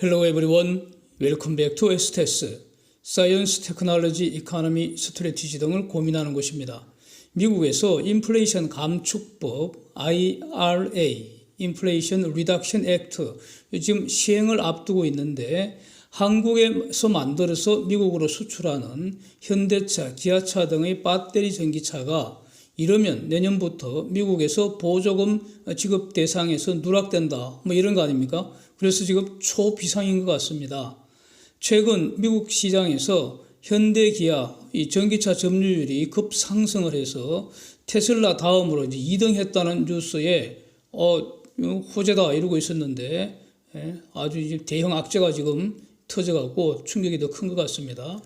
Hello everyone, welcome back to STS, Science, Technology, Economy, Strategy 등을 고민하는 곳입니다. 미국에서 인플레이션 감축법 IRA, Inflation Reduction Act 지금 시행을 앞두고 있는데 한국에서 만들어서 미국으로 수출하는 현대차, 기아차 등의 배터리 전기차가 이러면 내년부터 미국에서 보조금 지급 대상에서 누락된다. 뭐 이런 거 아닙니까? 그래서 지금 초비상인 것 같습니다. 최근 미국 시장에서 현대, 기아 이 전기차 점유율이 급상승을 해서 테슬라 다음으로 이제 2등 했다는 뉴스에 호재다 이러고 있었는데 아주 이제 대형 악재가 지금 터져갖고 충격이 더 큰 것 같습니다.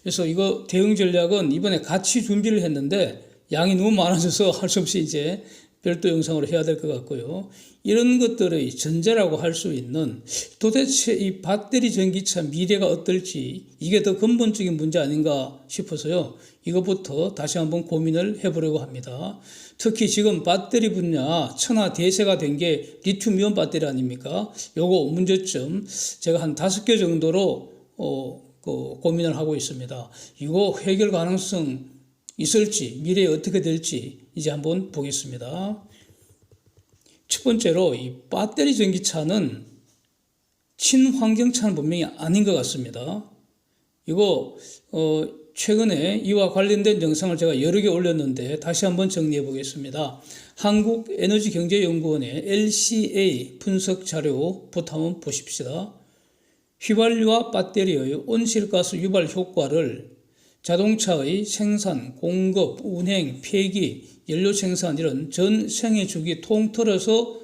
그래서 이거 대응 전략은 이번에 같이 준비를 했는데 양이 너무 많아져서 할 수 없이 이제 별도 영상으로 해야 될 것 같고요. 이런 것들의 전제라고 할 수 있는 도대체 이 배터리 전기차 미래가 어떨지 이게 더 근본적인 문제 아닌가 싶어서요. 이것부터 다시 한번 고민을 해보려고 합니다. 특히 지금 배터리 분야 천하대세가 된 게 리튬이온 배터리 아닙니까? 요거 문제점 제가 한 5개 정도로 고민을 하고 있습니다. 이거 해결 가능성 있을지 미래에 어떻게 될지 이제 한번 보겠습니다. 첫 번째로 이 배터리 전기차는 친환경차는 분명히 아닌 것 같습니다. 이거 최근에 이와 관련된 영상을 제가 여러 개 올렸는데 다시 한번 정리해 보겠습니다. 한국에너지경제연구원의 LCA 분석 자료부터 한번 보십시다. 휘발유와 배터리의 온실가스 유발 효과를 자동차의 생산, 공급, 운행, 폐기, 연료 생산 이런 전 생애 주기 통틀어서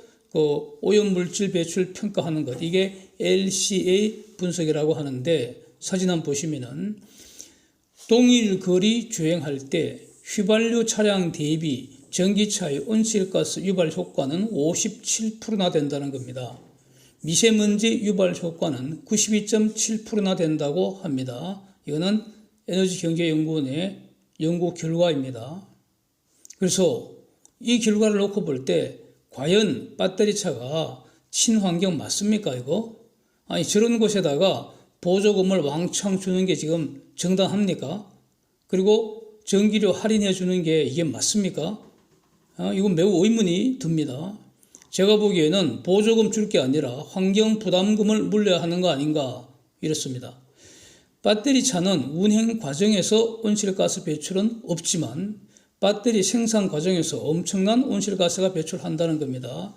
오염물질 배출 평가하는 것 이게 LCA 분석이라고 하는데 사진 한번 보시면은 동일 거리 주행할 때 휘발유 차량 대비 전기차의 온실가스 유발 효과는 57%나 된다는 겁니다. 미세먼지 유발 효과는 92.7%나 된다고 합니다. 이거는 에너지경제연구원의 연구 결과입니다. 그래서 이 결과를 놓고 볼 때 과연 배터리차가 친환경 맞습니까 이거? 아니 저런 곳에다가 보조금을 왕창 주는 게 지금 정당합니까? 그리고 전기료 할인해 주는 게 이게 맞습니까? 이건 매우 의문이 듭니다. 제가 보기에는 보조금 줄 게 아니라 환경부담금을 물려야 하는 거 아닌가 이렇습니다. 배터리 차는 운행 과정에서 온실가스 배출은 없지만 배터리 생산 과정에서 엄청난 온실가스가 배출한다는 겁니다.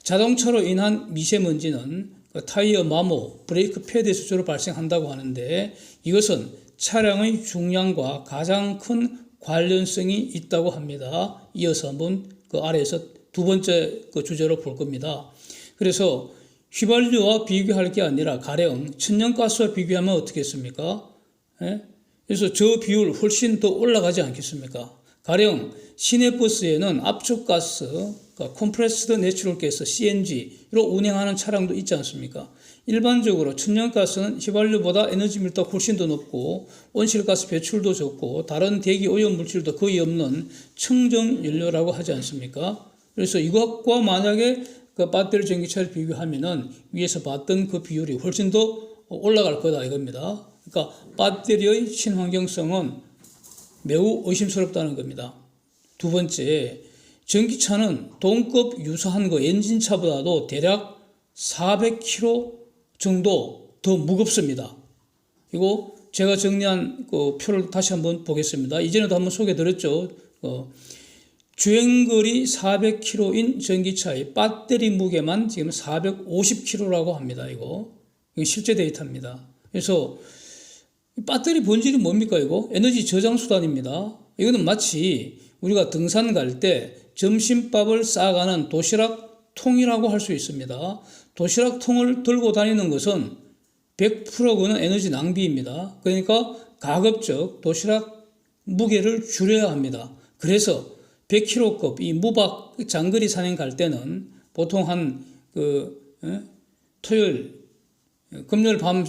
자동차로 인한 미세먼지는 타이어 마모, 브레이크 패드에서 주로 발생한다고 하는데 이것은 차량의 중량과 가장 큰 관련성이 있다고 합니다. 이어서 한번 그 아래에서 두 번째 그 주제로 볼 겁니다. 그래서 휘발유와 비교할 게 아니라 가령 천연가스와 비교하면 어떻겠습니까? 그래서 저 비율 훨씬 더 올라가지 않겠습니까? 가령 시내버스에는 압축가스, 그러니까 컴프레스드 내추럴 가스, CNG로 운행하는 차량도 있지 않습니까? 일반적으로 천연가스는 휘발유보다 에너지 밀도가 훨씬 더 높고 온실가스 배출도 적고 다른 대기 오염 물질도 거의 없는 청정 연료라고 하지 않습니까? 그래서 이것과 만약에 그 배터리 전기차를 비교하면은 위에서 봤던 그 비율이 훨씬 더 올라갈 거다 이겁니다. 그러니까 배터리의 친환경성은 매우 의심스럽다는 겁니다. 두 번째, 전기차는 동급 유사한 거 엔진차보다도 대략 400kg 정도 더 무겁습니다. 이거 제가 정리한 그 표를 다시 한번 보겠습니다. 이전에도 한번 소개드렸죠. 주행거리 400km인 전기차의 배터리 무게만 지금 450kg라고 합니다. 이거 실제 데이터입니다. 그래서 배터리 본질이 뭡니까 이거? 에너지 저장 수단입니다. 이거는 마치 우리가 등산 갈 때 점심밥을 싸가는 도시락 통이라고 할 수 있습니다. 도시락 통을 들고 다니는 것은 100%는 에너지 낭비입니다. 그러니까 가급적 도시락 무게를 줄여야 합니다. 그래서 100kg급 이 무박 장거리 산행 갈 때는 보통 한 토요일, 금요일 밤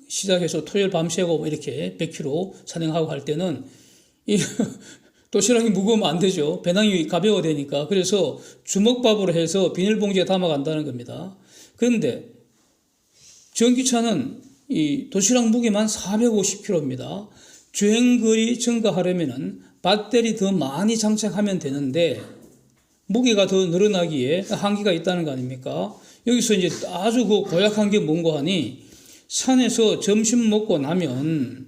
시작해서 토요일 밤 새고 이렇게 100km 산행하고 할 때는 이 도시락이 무거우면 안 되죠. 배낭이 가벼워야 되니까. 그래서 주먹밥으로 해서 비닐봉지에 담아간다는 겁니다. 그런데 전기차는 이 도시락 무게만 450kg입니다. 주행거리 증가하려면은 배터리 더 많이 장착하면 되는데 무게가 더 늘어나기에 한계가 있다는 거 아닙니까? 여기서 이제 아주 그 고약한 게 뭔가 하니 산에서 점심 먹고 나면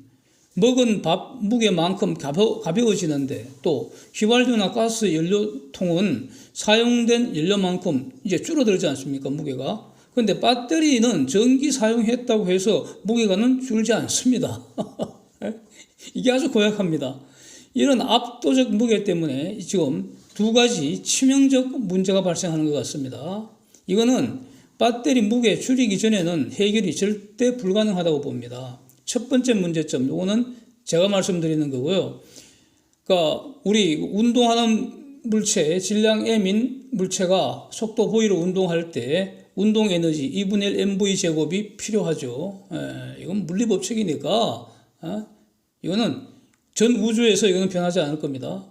먹은 밥 무게만큼 가벼워지는데 또 휘발유나 가스 연료통은 사용된 연료만큼 이제 줄어들지 않습니까? 무게가. 그런데 배터리는 전기 사용했다고 해서 무게가는 줄지 않습니다. 이게 아주 고약합니다. 이런 압도적 무게 때문에 지금 두 가지 치명적 문제가 발생하는 것 같습니다. 이거는 배터리 무게 줄이기 전에는 해결이 절대 불가능하다고 봅니다. 첫 번째 문제점, 이거는 제가 말씀드리는 거고요. 그러니까 우리 운동하는 물체, 질량 M인 물체가 속도 V로 운동할 때 운동 에너지 2분의 1 mv 제곱이 필요하죠. 이건 물리법칙이니까 이거는 전 우주에서 이거는 변하지 않을 겁니다.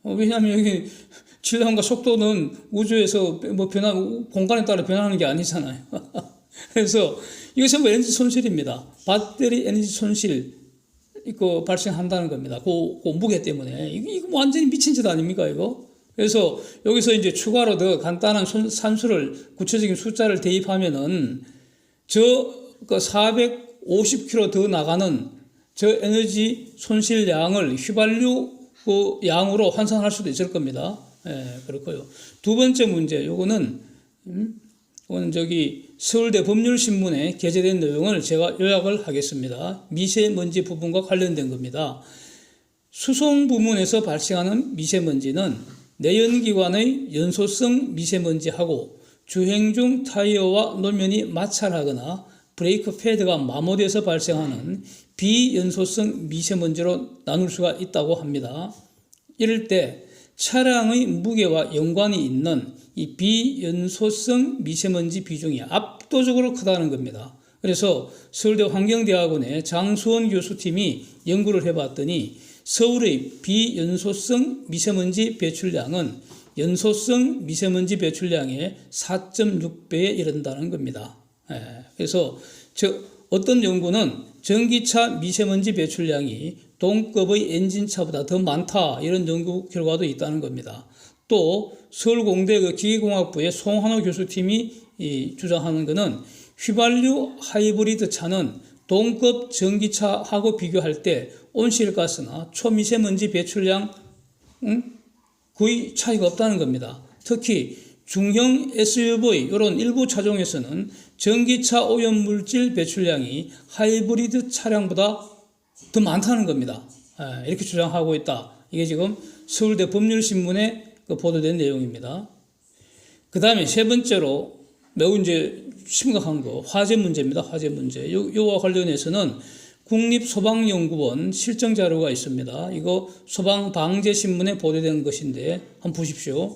왜냐하면 여기 질량과 속도는 우주에서 뭐 공간에 따라 변하는 게 아니잖아요. 그래서 이거 전부 에너지 손실입니다. 배터리 에너지 손실 이거 발생한다는 겁니다. 그 무게 때문에 이거 완전히 미친 짓 아닙니까 이거? 그래서 여기서 이제 추가로 더 간단한 산수를 구체적인 숫자를 대입하면은 저 450km 더 나가는 저 에너지 손실량을 휘발유 양으로 환산할 수도 있을 겁니다. 그렇고요. 두 번째 문제, 요거는 저기 서울대 법률신문에 게재된 내용을 제가 요약을 하겠습니다. 미세먼지 부분과 관련된 겁니다. 수송 부문에서 발생하는 미세먼지는 내연기관의 연소성 미세먼지하고 주행 중 타이어와 노면이 마찰하거나 브레이크 패드가 마모돼서 발생하는 비연소성 미세먼지로 나눌 수가 있다고 합니다. 이럴 때 차량의 무게와 연관이 있는 이 비연소성 미세먼지 비중이 압도적으로 크다는 겁니다. 그래서 서울대 환경대학원의 장수원 교수팀이 연구를 해봤더니 서울의 비연소성 미세먼지 배출량은 연소성 미세먼지 배출량의 4.6배에 이른다는 겁니다. 그래서 어떤 연구는 전기차 미세먼지 배출량이 동급의 엔진차보다 더 많다, 이런 연구 결과도 있다는 겁니다. 또 서울공대 기계공학부의 송한호 교수팀이 주장하는 것은 휘발유 하이브리드 차는 동급 전기차하고 비교할 때 온실가스나 초미세먼지 배출량 거의 차이가 없다는 겁니다. 특히 중형 SUV 이런 일부 차종에서는 전기차 오염물질 배출량이 하이브리드 차량보다 더 많다는 겁니다. 이렇게 주장하고 있다. 이게 지금 서울대 법률신문에 보도된 내용입니다. 그 다음에 세 번째로 매우 이제 심각한 거, 화재 문제입니다. 화재 문제. 요와 관련해서는 국립소방연구원 실정 자료가 있습니다. 이거 소방방재신문에 보도된 것인데 한번 보십시오.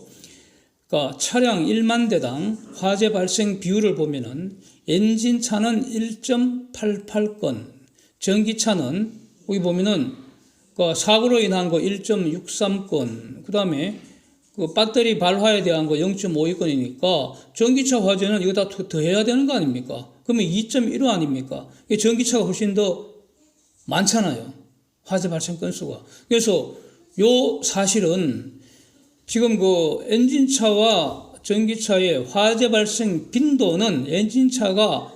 그러니까 차량 1만 대당 화재 발생 비율을 보면은 엔진차는 1.88건, 전기차는 여기 보면은 사고로 인한 거 1.63건, 그 다음에 배터리 발화에 대한 거 0.52건이니까 전기차 화재는 이거 다 더해야 되는 거 아닙니까? 그러면 2.15 아닙니까? 전기차가 훨씬 더 많잖아요. 화재 발생 건수가. 그래서 요 사실은 지금 엔진차와 전기차의 화재 발생 빈도는 엔진차가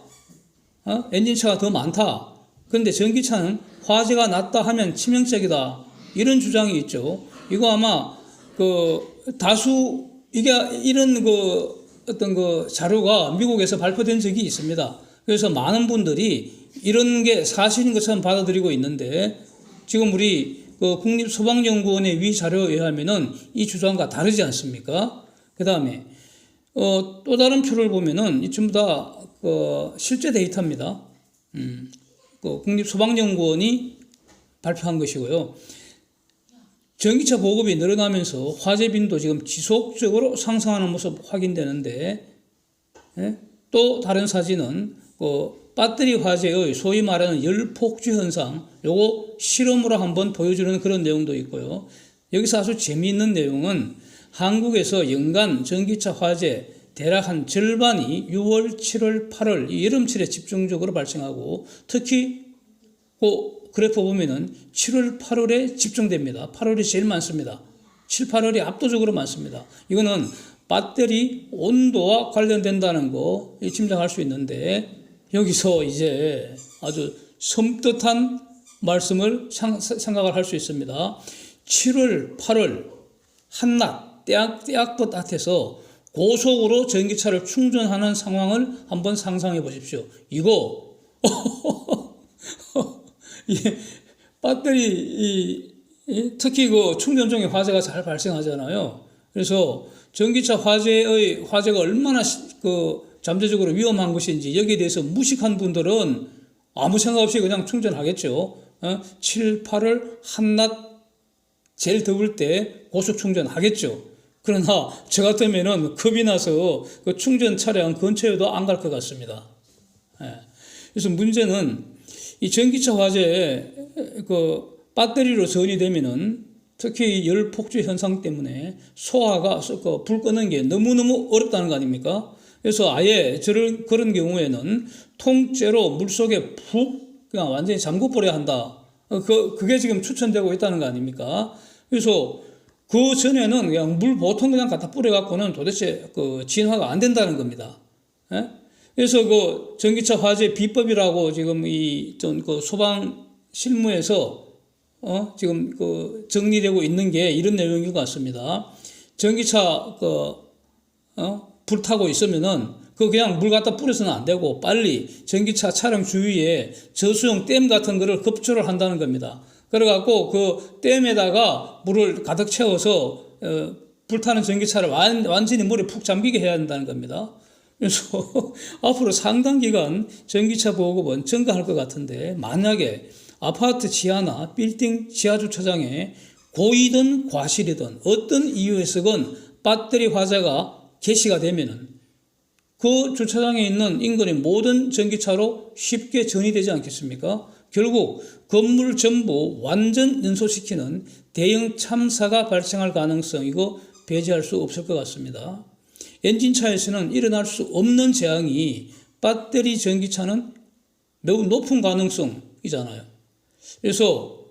더 많다. 그런데 전기차는 화재가 낮다 하면 치명적이다. 이런 주장이 있죠. 이거 아마 다수 이런 어떤 자료가 미국에서 발표된 적이 있습니다. 그래서 많은 분들이 이런 게 사실인 것처럼 받아들이고 있는데 지금 우리 국립소방연구원의 위 자료에 의하면은 이 주장과 다르지 않습니까? 그 다음에 또 다른 표를 보면은 이 전부 다 실제 데이터입니다. 국립소방연구원이 발표한 것이고요. 전기차 보급이 늘어나면서 화재 빈도 지금 지속적으로 상승하는 모습 확인되는데, 또 다른 사진은 배터리 화재의 소위 말하는 열폭주 현상, 요거 실험으로 한번 보여주는 그런 내용도 있고요. 여기서 아주 재미있는 내용은 한국에서 연간 전기차 화재 대략 한 절반이 6월, 7월, 8월 이 여름철에 집중적으로 발생하고 특히 그 그래프 보면은 7월, 8월에 집중됩니다. 8월이 제일 많습니다. 7, 8월이 압도적으로 많습니다. 이거는 배터리 온도와 관련된다는 거 짐작할 수 있는데 여기서 이제 아주 섬뜩한 말씀을 생각을 할 수 있습니다. 7월, 8월 한낮 때약볕 앞에서 고속으로 전기차를 충전하는 상황을 한번 상상해 보십시오. 이거 배터리 특히 그 충전 중에 화재가 잘 발생하잖아요. 그래서 전기차 화재가 얼마나 잠재적으로 위험한 것인지 여기에 대해서 무식한 분들은 아무 생각 없이 그냥 충전하겠죠. 7, 8월 한낮 제일 더울 때 고속 충전하겠죠. 그러나 저 같으면은 겁이 나서 그 충전 차량 근처에도 안 갈 것 같습니다. 그래서 문제는 이 전기차 화재에 배터리로 전이 되면은 특히 열 폭주 현상 때문에 소화가 불 끄는 게 너무너무 어렵다는 거 아닙니까? 그래서 아예 그런 경우에는 통째로 물속에 푹 그냥 완전히 잠궈 버려야 한다. 그게 지금 추천되고 있다는 거 아닙니까? 그래서 그 전에는 그냥 보통 그냥 갖다 뿌려갖고는 도대체 진화가 안 된다는 겁니다. 예? 그래서 그 전기차 화재 비법이라고 지금 소방 실무에서 지금 정리되고 있는 게 이런 내용인 것 같습니다. 전기차 불타고 있으면은 그냥 물 갖다 뿌려서는 안 되고 빨리 전기차 차량 주위에 저수용 댐 같은 거를 급조를 한다는 겁니다. 그래갖고 그 댐에다가 물을 가득 채워서 불타는 전기차를 완전히 물에 푹 잠기게 해야 한다는 겁니다. 그래서 앞으로 상당 기간 전기차 보급은 증가할 것 같은데 만약에 아파트 지하나 빌딩 지하 주차장에 고의든 과실이든 어떤 이유에서건 배터리 화재가 개시가 되면은 그 주차장에 있는 인근의 모든 전기차로 쉽게 전이되지 않겠습니까? 결국 건물 전부 완전 연소시키는 대형 참사가 발생할 가능성 이거 배제할 수 없을 것 같습니다. 엔진차에서는 일어날 수 없는 재앙이 배터리 전기차는 매우 높은 가능성이잖아요. 그래서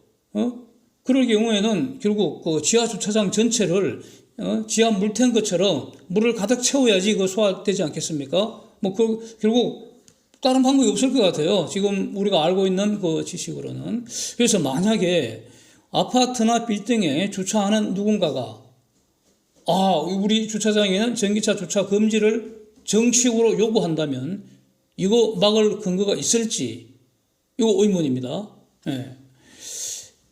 그럴 경우에는 결국 그 지하 주차장 전체를 지하 물탱크처럼 물을 가득 채워야지 그 소화되지 않겠습니까? 결국 다른 방법이 없을 것 같아요. 지금 우리가 알고 있는 그 지식으로는. 그래서 만약에 아파트나 빌딩에 주차하는 누군가가 우리 주차장에는 전기차 주차 금지를 정식으로 요구한다면 이거 막을 근거가 있을지 이거 의문입니다.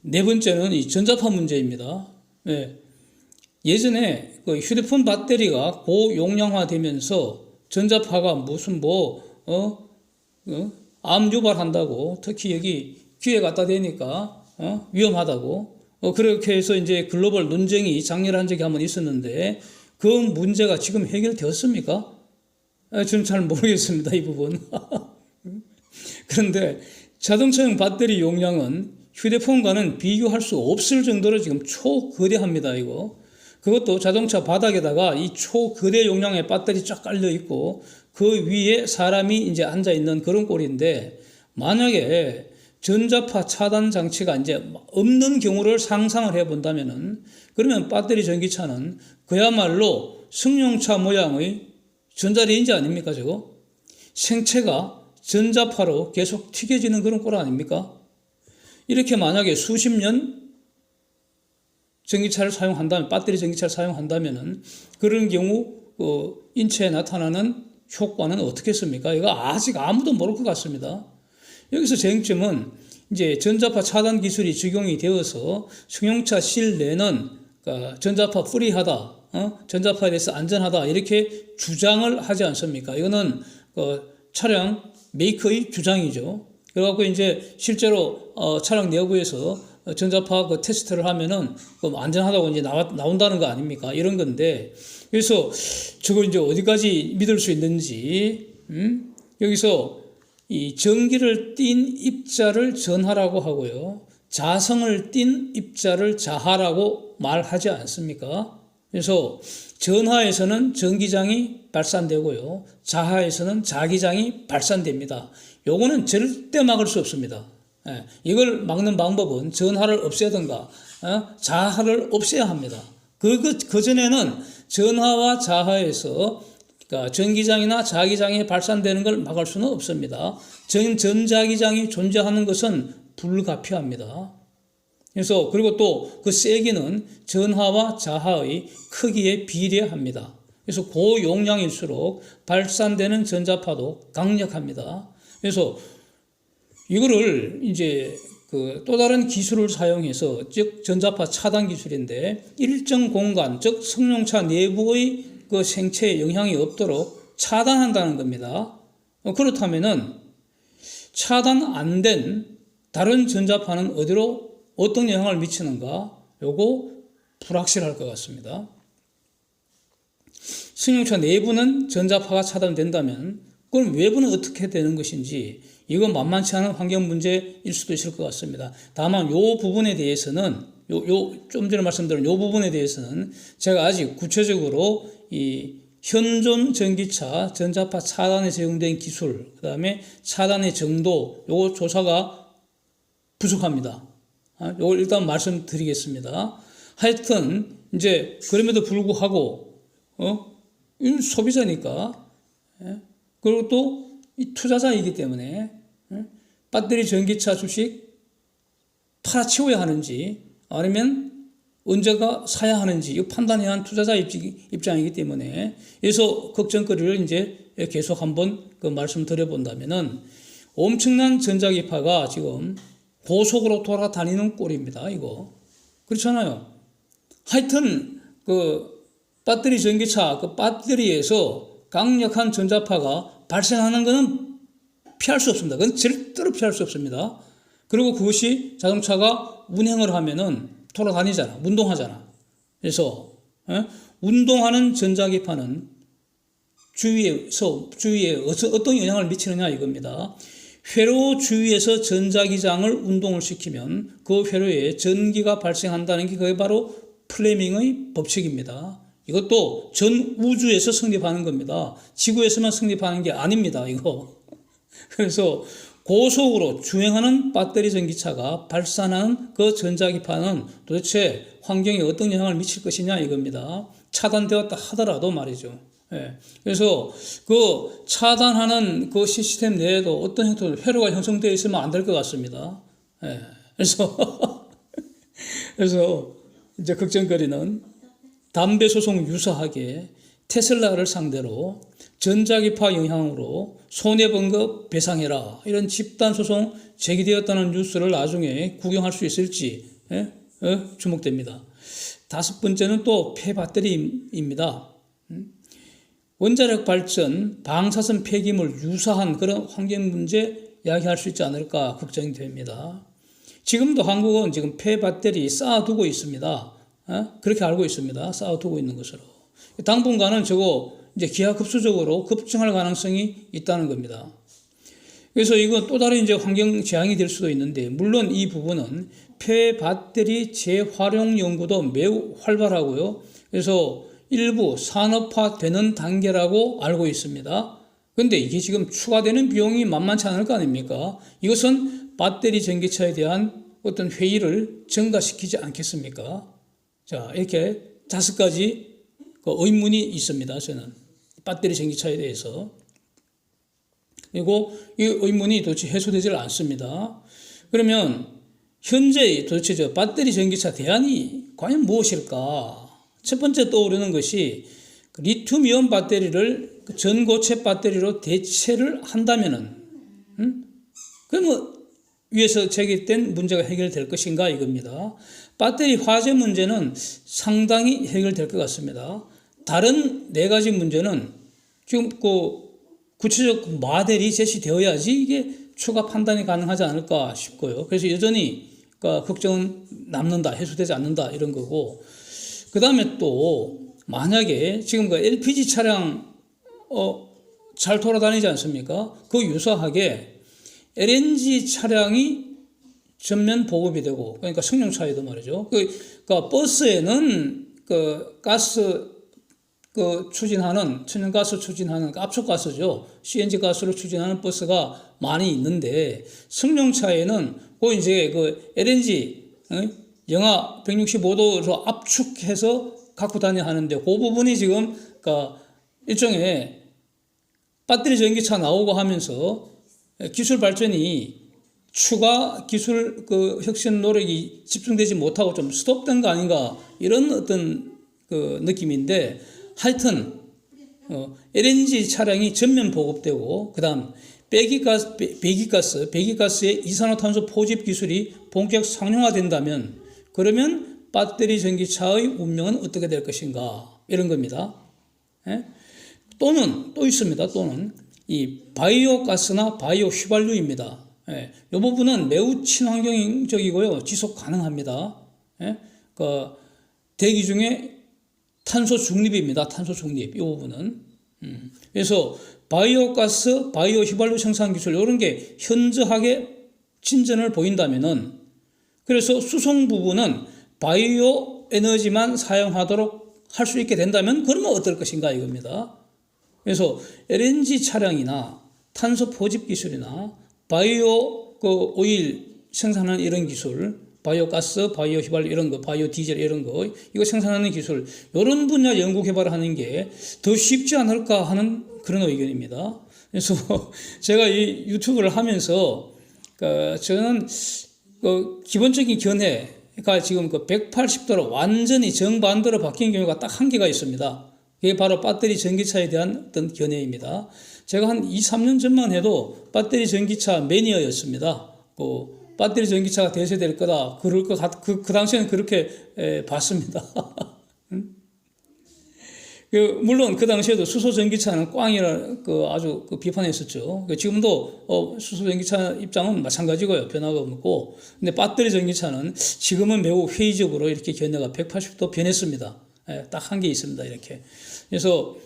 네 번째는 이 전자파 문제입니다. 예전에 그 휴대폰 배터리가 고용량화되면서 전자파가 무슨 암 유발한다고 특히 여기 귀에 갖다 대니까 위험하다고 그렇게 해서 이제 글로벌 논쟁이 장렬한 적이 한번 있었는데 그 문제가 지금 해결되었습니까? 저는 잘 모르겠습니다. 이 부분. 그런데 자동차용 배터리 용량은 휴대폰과는 비교할 수 없을 정도로 지금 초거대합니다. 이거. 그것도 자동차 바닥에다가 이 초거대 용량의 배터리 쫙 깔려 있고 그 위에 사람이 이제 앉아 있는 그런 꼴인데 만약에 전자파 차단 장치가 이제 없는 경우를 상상을 해 본다면은 그러면 배터리 전기차는 그야말로 승용차 모양의 전자레인지 아닙니까, 저거? 생체가 전자파로 계속 튀겨지는 그런 꼴 아닙니까? 이렇게 만약에 수십 년 전기차를 사용한다면, 배터리 전기차를 사용한다면은 그런 경우 인체에 나타나는 효과는 어떻겠습니까? 이거 아직 아무도 모를 것 같습니다. 여기서 쟁점은 이제 전자파 차단 기술이 적용이 되어서 승용차 실내는 전자파 프리하다, 전자파에 대해서 안전하다 이렇게 주장을 하지 않습니까? 이거는 차량 메이커의 주장이죠. 그래갖고 이제 실제로 차량 내부에서 전자파 테스트를 하면은 안전하다고 이제 나온다는 거 아닙니까? 이런 건데 그래서 저거 이제 어디까지 믿을 수 있는지 여기서 이 전기를 띤 입자를 전하라고 하고요. 자성을 띤 입자를 자하라고 말하지 않습니까? 그래서 전하에서는 전기장이 발산되고요. 자하에서는 자기장이 발산됩니다. 요거는 절대 막을 수 없습니다. 이걸 막는 방법은 전하를 없애든가 자하를 없애야 합니다. 그전에는 전하와 자하에서 그러니까 전기장이나 자기장이 발산되는 걸 막을 수는 없습니다. 전자기장이 존재하는 것은 불가피합니다. 그래서 그리고 또 그 세기는 전하와 자하의 크기에 비례합니다. 그래서 고용량일수록 발산되는 전자파도 강력합니다. 그래서 이거를 이제 그 또 다른 기술을 사용해서 즉 전자파 차단 기술인데 일정 공간 즉 승용차 내부의 그 생체에 영향이 없도록 차단한다는 겁니다. 그렇다면은 차단 안 된 다른 전자파는 어디로 어떤 영향을 미치는가? 요거 불확실할 것 같습니다. 승용차 내부는 전자파가 차단된다면 그럼 외부는 어떻게 되는 것인지 이건 만만치 않은 환경 문제일 수도 있을 것 같습니다. 다만 요 부분에 대해서는 좀 전에 말씀드린 요 부분에 대해서는 제가 아직 구체적으로 이 현존 전기차 전자파 차단에 적용된 기술, 그 다음에 차단의 정도, 요거 조사가 부족합니다. 요걸 일단 말씀드리겠습니다. 하여튼 이제 그럼에도 불구하고 이건 소비자니까 그리고 또 이 투자자이기 때문에 배터리 전기차 주식 팔아치워야 하는지 아니면 언제가 사야 하는지 이 판단해야 하는 투자자 입장이기 때문에 그래서 걱정거리를 이제 계속 한번 그 말씀드려 본다면은 엄청난 전자기파가 지금 고속으로 돌아다니는 꼴입니다. 이거 그렇잖아요. 하여튼 그 배터리 전기차 그 배터리에서 강력한 전자파가 발생하는 것은 피할 수 없습니다. 그건 절대로 피할 수 없습니다. 그리고 그것이 자동차가 운행을 하면은 돌아다니잖아. 운동하잖아. 그래서 운동하는 전자기파는 주위에 어떤 영향을 미치느냐 이겁니다. 회로 주위에서 전자기장을 운동을 시키면 그 회로에 전기가 발생한다는 게 그게 바로 플레밍의 법칙입니다. 이것도 전 우주에서 성립하는 겁니다. 지구에서만 성립하는 게 아닙니다. 이거. 그래서 고속으로 주행하는 배터리 전기차가 발산하는 그 전자기파는 도대체 환경에 어떤 영향을 미칠 것이냐 이겁니다. 차단되었다 하더라도 말이죠. 그래서 그 차단하는 그 시스템 내에도 어떤 형태로 회로가 형성되어 있으면 안 될 것 같습니다. 그래서 이제 걱정거리는 담배 소송 유사하게 테슬라를 상대로 전자기파 영향으로 손해본 것 배상해라 이런 집단 소송 제기되었다는 뉴스를 나중에 구경할 수 있을지 주목됩니다. 다섯 번째는 또 폐배터리입니다. 원자력 발전, 방사선 폐기물 유사한 그런 환경 문제 이야기할 수 있지 않을까 걱정이 됩니다. 지금도 한국은 지금 폐배터리 쌓아두고 있습니다. 그렇게 알고 있습니다. 쌓아두고 있는 것으로. 당분간은 저거 이제 기하급수적으로 급증할 가능성이 있다는 겁니다. 그래서 이건 또 다른 이제 환경 재앙이 될 수도 있는데, 물론 이 부분은 폐배터리 재활용 연구도 매우 활발하고요. 그래서 일부 산업화되는 단계라고 알고 있습니다. 그런데 이게 지금 추가되는 비용이 만만치 않을 거 아닙니까? 이것은 배터리 전기차에 대한 어떤 회의를 증가시키지 않겠습니까? 자, 이렇게 5가지 그 의문이 있습니다. 저는 배터리 전기차에 대해서. 그리고 이 의문이 도대체 해소되질 않습니다. 그러면 현재 도대체 저 배터리 전기차 대안이 과연 무엇일까? 첫 번째 떠오르는 것이 리튬이온 배터리를 전고체 배터리로 대체를 한다면은, 그러면 위에서 제기된 문제가 해결될 것인가 이겁니다. 배터리 화재 문제는 상당히 해결될 것 같습니다. 다른 4가지 문제는 지금 그 구체적 모델이 제시되어야지 이게 추가 판단이 가능하지 않을까 싶고요. 그래서 여전히 걱정은 남는다, 해소되지 않는다 이런 거고, 그 다음에 또 만약에 지금 그 LPG 차량 잘 돌아다니지 않습니까? 그 유사하게 LNG 차량이 전면 보급이 되고, 그러니까 승용차에도 말이죠. 그러니까 버스에는 그 가스 추진하는 천연가스 추진하는 압축가스죠. CNG 가스로 추진하는 버스가 많이 있는데 승용차에는 이제 LNG 영하 165도로 압축해서 갖고 다녀야 하는데 그 부분이 지금 일종의 배터리 전기차 나오고 하면서 기술 발전이 추가 기술 혁신 노력이 집중되지 못하고 좀 스톱된 거 아닌가 이런 어떤 느낌인데 하여튼 LNG 차량이 전면 보급되고 그다음 배기가스의 이산화탄소 포집 기술이 본격 상용화된다면 그러면 배터리 전기차의 운명은 어떻게 될 것인가 이런 겁니다. 예? 또는 또 있습니다. 또는 이 바이오 가스나 바이오 휘발유입니다. 예, 이 부분은 매우 친환경적이고요, 지속 가능합니다. 예? 대기 중에 탄소 중립입니다. 탄소 중립 이 부분은. 그래서 바이오 가스, 바이오 휘발유 생산 기술 이런 게 현저하게 진전을 보인다면은 그래서 수송 부분은 바이오 에너지만 사용하도록 할 수 있게 된다면 그러면 어떨 것인가 이겁니다. 그래서 LNG 차량이나 탄소 포집 기술이나 바이오 오일 생산하는 이런 기술, 바이오 가스, 바이오 휘발유 이런 거, 바이오 디젤 이런 거 이거 생산하는 기술 이런 분야 연구 개발하는 게 더 쉽지 않을까 하는 그런 의견입니다. 그래서 제가 이 유튜브를 하면서 저는 기본적인 견해가 지금 180도로 완전히 정반대로 바뀐 경우가 딱 한 개가 있습니다. 그게 바로 배터리 전기차에 대한 어떤 견해입니다. 제가 한 2, 3년 전만 해도 배터리 전기차 매니아였습니다. 배터리 전기차가 대세될 거다. 그 당시에는 그렇게 봤습니다. 물론 그 당시에도 수소 전기차는 꽝이라 아주 비판했었죠. 지금도 수소 전기차 입장은 마찬가지고요. 변화가 없고. 근데 배터리 전기차는 지금은 매우 회의적으로 이렇게 견해가 180도 변했습니다. 딱 한 개 있습니다. 이렇게. 그래서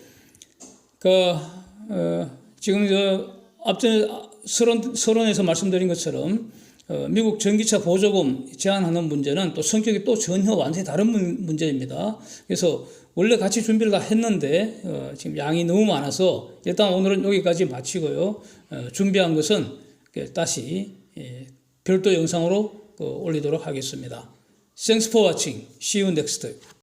지금 앞전 서론에서 말씀드린 것처럼 미국 전기차 보조금 제한하는 문제는 또 성격이 또 전혀 완전히 다른 문제입니다. 그래서 원래 같이 준비를 다 했는데 지금 양이 너무 많아서 일단 오늘은 여기까지 마치고요. 준비한 것은 다시 별도 영상으로 올리도록 하겠습니다. Thanks for watching. See you next time.